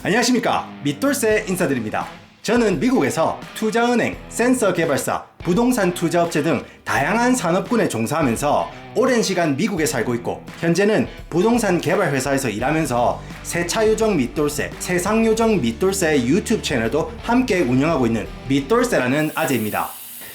안녕하십니까, 밑돌세 인사드립니다. 저는 미국에서 투자은행, 센서 개발사, 부동산 투자업체 등 다양한 산업군에 종사하면서 오랜 시간 미국에 살고 있고, 현재는 부동산 개발 회사에서 일하면서 세차요정 밑돌세, 세상요정 밑돌세 유튜브 채널도 함께 운영하고 있는 밑돌세라는 아재입니다.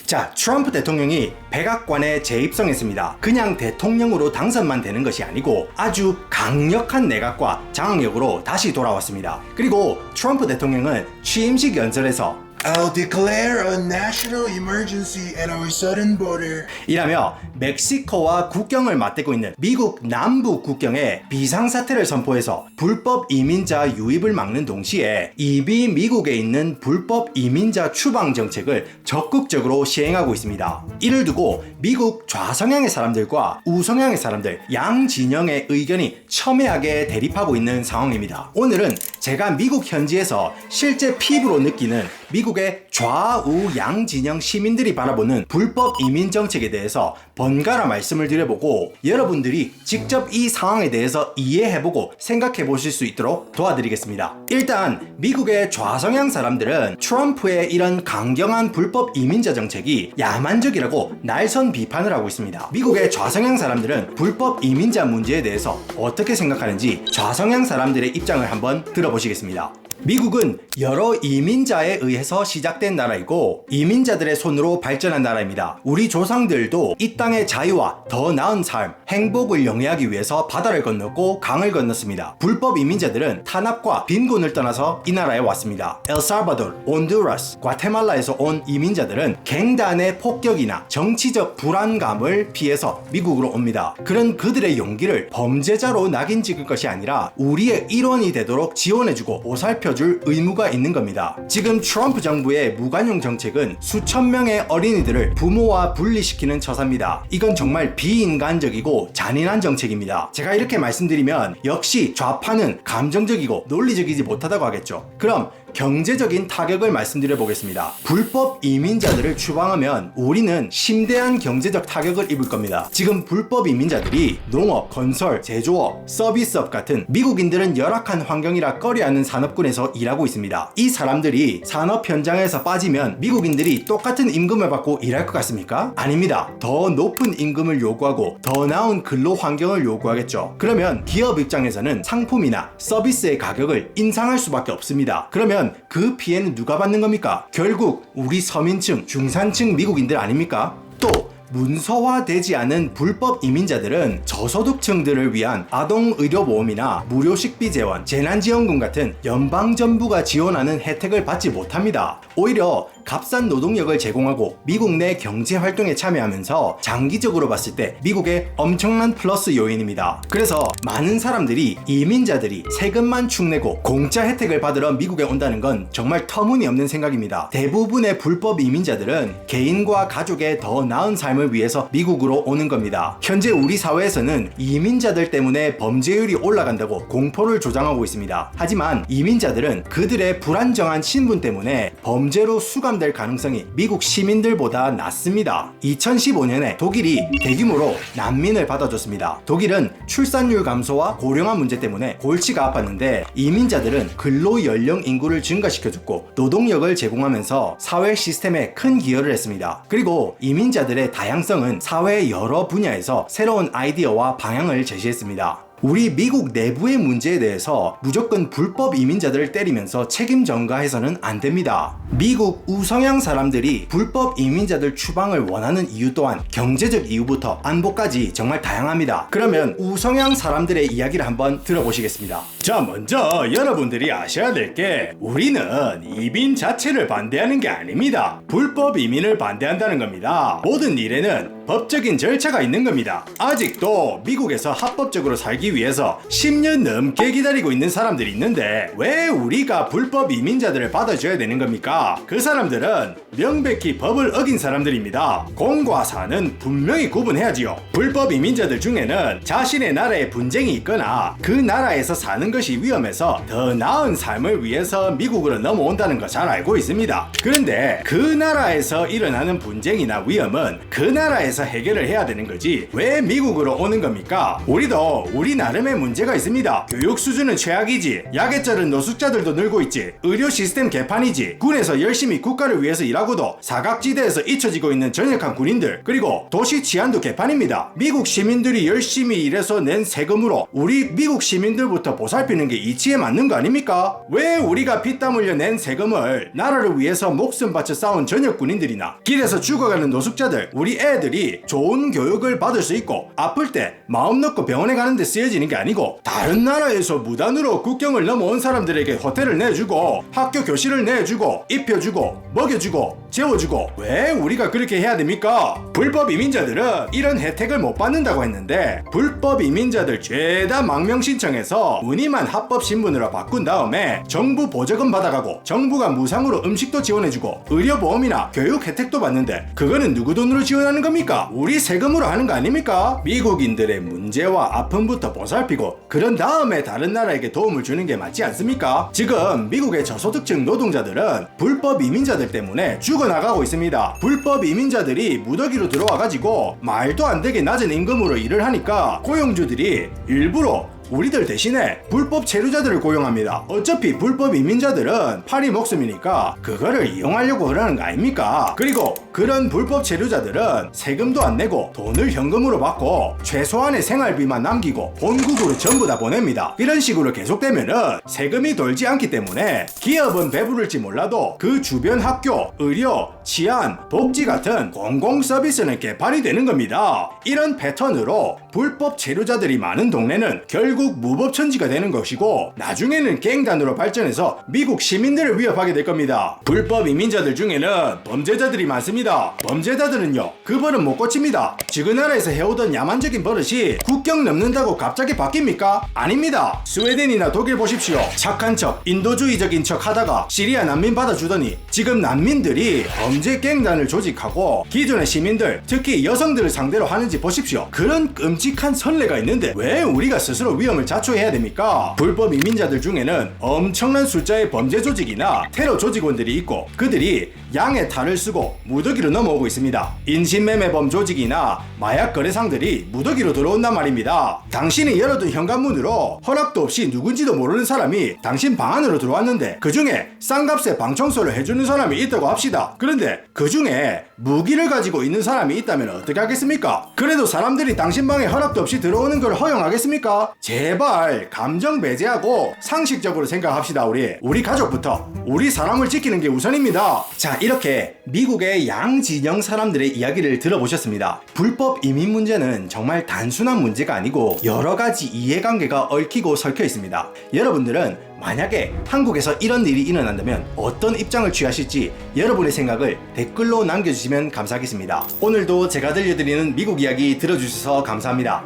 자, 트럼프 대통령이 백악관에 재입성했습니다. 그냥 대통령으로 당선만 되는 것이 아니고 아주 강력한 내각과 장악력으로 다시 돌아왔습니다. 그리고 트럼프 대통령은 취임식 연설에서 I'll declare a national emergency at our southern border. 이라며 멕시코와 국경을 맞대고 있는 미국 남부 국경에 비상사태를 선포해서 불법 이민자 유입을 막는 동시에 이미 미국에 있는 불법 이민자 추방 정책을 적극적으로 시행하고 있습니다. 이를 두고 미국 좌성향의 사람들과 우성향의 사람들, 양 진영의 의견이 첨예하게 대립하고 있는 상황입니다. 오늘은 제가 미국 현지에서 실제 피부로 느끼는 미국의 좌우 양 진영 시민들이 바라보는 불법 이민 정책에 대해서 번갈아 말씀을 드려보고, 여러분들이 직접 이 상황에 대해서 이해해보고 생각해 보실 수 있도록 도와드리겠습니다. 일단 미국의 좌성향 사람들은 트럼프의 이런 강경한 불법 이민자 정책이 야만적이라고 날선 비판을 하고 있습니다. 미국의 좌성향 사람들은 불법 이민자 문제에 대해서 어떻게 생각하는지 좌성향 사람들의 입장을 한번 들어보시겠습니다. 미국은 여러 이민자에 의해서 시작된 나라이고 이민자들의 손으로 발전한 나라입니다. 우리 조상들도 이 땅의 자유와 더 나은 삶, 행복을 영위하기 위해서 바다를 건넜고 강을 건넜습니다. 불법 이민자들은 탄압과 빈곤을 떠나서 이 나라에 왔습니다. 엘살바도르, 온두라스, 과테말라에서 온 이민자들은 갱단의 폭격이나 정치적 불안감을 피해서 미국으로 옵니다. 그런 그들의 용기를 범죄자로 낙인 찍을 것이 아니라 우리의 일원이 되도록 지원해주고 보살펴 줄 의무가 있는 겁니다. 지금 트럼프 정부의 무관용 정책은 수천 명의 어린이들을 부모와 분리시키는 처사입니다. 이건 정말 비인간적이고 잔인한 정책입니다. 제가 이렇게 말씀드리면 역시 좌파는 감정적이고 논리적이지 못하다고 하겠죠. 그럼 경제적인 타격을 말씀드려 보겠습니다. 불법 이민자들을 추방하면 우리는 심대한 경제적 타격을 입을 겁니다. 지금 불법 이민자들이 농업, 건설, 제조업, 서비스업 같은 미국인들은 열악한 환경이라 꺼려하는 산업군에서 일하고 있습니다. 이 사람들이 산업 현장에서 빠지면 미국인들이 똑같은 임금을 받고 일할 것 같습니까? 아닙니다. 더 높은 임금을 요구하고 더 나은 근로 환경을 요구하겠죠. 그러면 기업 입장에서는 상품이나 서비스의 가격을 인상할 수밖에 없습니다. 그러면 그 피해는 누가 받는 겁니까? 결국 우리 서민층, 중산층 미국인들 아닙니까? 또 문서화되지 않은 불법 이민자들은 저소득층들을 위한 아동의료보험이나 무료 식비 재원, 재난지원금 같은 연방정부가 지원하는 혜택을 받지 못합니다. 오히려 값싼 노동력을 제공하고 미국 내 경제활동에 참여하면서 장기적으로 봤을 때 미국의 엄청난 플러스 요인입니다. 그래서 많은 사람들이 이민자들이 세금만 축내고 공짜 혜택을 받으러 미국에 온다는 건 정말 터무니없는 생각입니다. 대부분의 불법 이민자들은 개인과 가족의 더 나은 삶을 위해서 미국으로 오는 겁니다. 현재 우리 사회에서는 이민자들 때문에 범죄율이 올라간다고 공포를 조장하고 있습니다. 하지만 이민자들은 그들의 불안정한 신분 때문에 범죄로 수감될 가능성이 미국 시민들보다 낮습니다. 2015년에 독일이 대규모로 난민을 받아줬습니다. 독일은 출산율 감소와 고령화 문제 때문에 골치가 아팠는데 이민자들은 근로 연령 인구를 증가시켜줬고 노동력을 제공하면서 사회 시스템에 큰 기여를 했습니다. 그리고 이민자들의 다양성은 사회의 여러 분야에서 새로운 아이디어와 방향을 제시했습니다. 우리 미국 내부의 문제에 대해서 무조건 불법 이민자들을 때리면서 책임 전가해서는 안 됩니다. 미국 우성향 사람들이 불법 이민자들 추방을 원하는 이유 또한 경제적 이유부터 안보까지 정말 다양합니다. 그러면 우성향 사람들의 이야기를 한번 들어보시겠습니다. 자, 먼저 여러분들이 아셔야 될 게 우리는 이민 자체를 반대하는 게 아닙니다. 불법 이민을 반대한다는 겁니다. 모든 일에는 법적인 절차가 있는 겁니다. 아직도 미국에서 합법적으로 살기 위해서 10년 넘게 기다리고 있는 사람들이 있는데 왜 우리가 불법 이민자들을 받아줘야 되는 겁니까? 아닙니까? 그 사람들은 명백히 법을 어긴 사람들입니다. 공과 사는 분명히 구분해야지요. 불법 이민자들 중에는 자신의 나라에 분쟁이 있거나 그 나라에서 사는 것이 위험해서 더 나은 삶을 위해서 미국으로 넘어온다는 거 잘 알고 있습니다. 그런데 그 나라에서 일어나는 분쟁이나 위험은 그 나라에서 해결을 해야 되는 거지 왜 미국으로 오는 겁니까? 우리도 우리 나름의 문제가 있습니다. 교육 수준은 최악이지, 약에 쩔은 노숙자들도 늘고 있지, 의료 시스템 개판이지, 군에서 열심히 국가를 위해서 일하고도 사각지대에서 잊혀지고 있는 전역한 군인들, 그리고 도시 치안도 개판입니다. 미국 시민들이 열심히 일해서 낸 세금으로 우리 미국 시민들부터 보살피는 게 이치에 맞는 거 아닙니까? 왜 우리가 피땀 흘려 낸 세금을 나라를 위해서 목숨 바쳐 싸운 전역 군인들이나 길에서 죽어가는 노숙자들, 우리 애들이 좋은 교육을 받을 수 있고 아플 때 마음 놓고 병원에 가는데 쓰여지는 게 아니고 다른 나라에서 무단으로 국경을 넘어온 사람들에게 호텔을 내주고 학교 교실을 내주고 입혀주고 먹여주고 재워주고 왜 우리가 그렇게 해야 됩니까? 불법 이민자들은 이런 혜택을 못 받는다고 했는데 불법 이민자들 죄다 망명 신청해서 무늬만 합법 신분으로 바꾼 다음에 정부 보조금 받아가고 정부가 무상으로 음식도 지원해주고 의료보험이나 교육 혜택도 받는데 그거는 누구 돈으로 지원하는 겁니까? 우리 세금으로 하는 거 아닙니까? 미국인들의 문제와 아픔부터 보살피고 그런 다음에 다른 나라에게 도움을 주는 게 맞지 않습니까? 지금 미국의 저소득층 노동자들은 불법 이민자들 때문에 죽어나가고 있습니다. 불법 이민자들이 무더기로 들어와가지고 말도 안 되게 낮은 임금으로 일을 하니까 고용주들이 일부러 우리들 대신에 불법 체류자들을 고용합니다. 어차피 불법 이민자들은 파리 목숨이니까 그거를 이용하려고 그러는 거 아닙니까? 그리고 그런 불법 체류자들은 세금도 안 내고 돈을 현금으로 받고 최소한의 생활비만 남기고 본국으로 전부 다 보냅니다. 이런 식으로 계속되면은 세금이 돌지 않기 때문에 기업은 배부를지 몰라도 그 주변 학교, 의료, 치안, 복지 같은 공공 서비스는 개판이 되는 겁니다. 이런 패턴으로 불법 체류자들이 많은 동네는 결국 무법천지가 되는 것이고 나중에는 갱단으로 발전해서 미국 시민들을 위협하게 될 겁니다. 불법 이민자들 중에는 범죄자들이 많습니다. 범죄자들은요 그 버릇 못 고칩니다. 지그 나라에서 해오던 야만적인 버릇이 국경 넘는다고 갑자기 바뀝니까? 아닙니다. 스웨덴이나 독일 보십시오. 착한 척 인도주의적인 척 하다가 시리아 난민 받아주더니 지금 난민들이 범죄 갱단을 조직하고 기존의 시민들 특히 여성들을 상대로 하는지 보십시오. 그런 끔찍한 선례가 있는데 왜 우리가 스스로 위험을 자초해야 됩니까? 불법 이민자들 중에는 엄청난 숫자의 범죄 조직이나 테러 조직원들이 있고 그들이 양의 탈을 쓰고 무더기로 넘어오고 있습니다. 인신매매범 조직이나 마약 거래상들이 무더기로 들어온단 말입니다. 당신이 열어둔 현관문으로 허락도 없이 누군지도 모르는 사람이 당신 방 안으로 들어왔는데 그 중에 싼값에 방 청소를 해주는 사람이 있다고 합시다. 그런데 그 중에 무기를 가지고 있는 사람이 있다면 어떻게 하겠습니까? 그래도 사람들이 당신 방에 허락도 없이 들어오는 걸 허용하겠습니까? 제발 감정 배제하고 상식적으로 생각합시다. 우리 가족부터 우리 사람을 지키는 게 우선입니다. 자, 이렇게 미국의 양진영 사람들의 이야기를 들어보셨습니다. 불법 이민 문제는 정말 단순한 문제가 아니고 여러 가지 이해관계가 얽히고 설켜 있습니다. 여러분들은 만약에 한국에서 이런 일이 일어난다면 어떤 입장을 취하실지 여러분의 생각을 댓글로 남겨주시면 감사하겠습니다. 오늘도 제가 들려드리는 미국 이야기 들어주셔서 감사합니다.